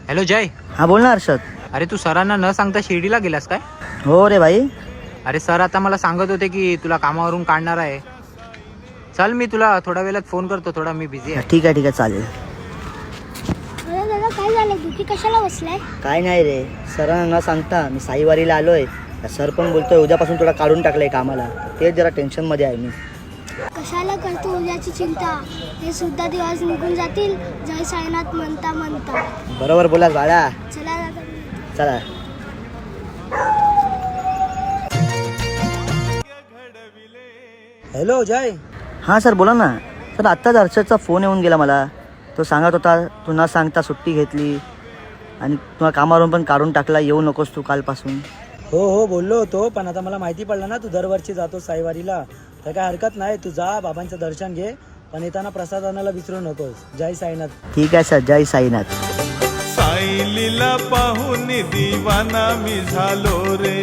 Hello जय. हाँ बोल ना हर्षद. अरे तू सरांना न सांगता शिर्डीला गेलास काय? हो रे भाई. अरे सर आता मला सांगत होते की तुला कामावरून काढणार आहे. चल मी तुला थोड्या वेळात फोन करतो, थोडा मी बिझी आहे. ठीक आहे चालेल. दादा काय झालं, दुखी कशाला बसलाय? काय नाही रे, सरांना न सांगता मी साईवारीला आलोय. सर पण बोलतोय उद्यापासून तुला काढून टाकलंय कामाला. तेच जरा टेन्शनमध्ये आहे मी. कशाला करतो उद्याची चिंता, हे सुद्धा दिवस निघून जातील जय साईनाथ म्हणता म्हणता. बरोबर बोलास बाळा. चला दादा. चला. हॅलो जय. हां सर बोला ना. सर आत्ताच हर्षदचा फोन येऊन गेला मला. तो सांगत होता तू न सांगता सुट्टी घेतली आणि तुला कामावरून पण काढून टाकला, येऊ नकोस तू कालपासून. हो बोललो होतो, पण आता मला माहिती पडलं ना तू दरवर्षी जातो साईवारीला, तर काय हरकत नाही. तू जा, बाबांचं दर्शन घे, पण येताना प्रसाद आणायला विसरू नकोस. जय साईनाथ. ठीक आहे सर. जय साईनाथ. साईलीला पाहून दिवाना मी झालो रे.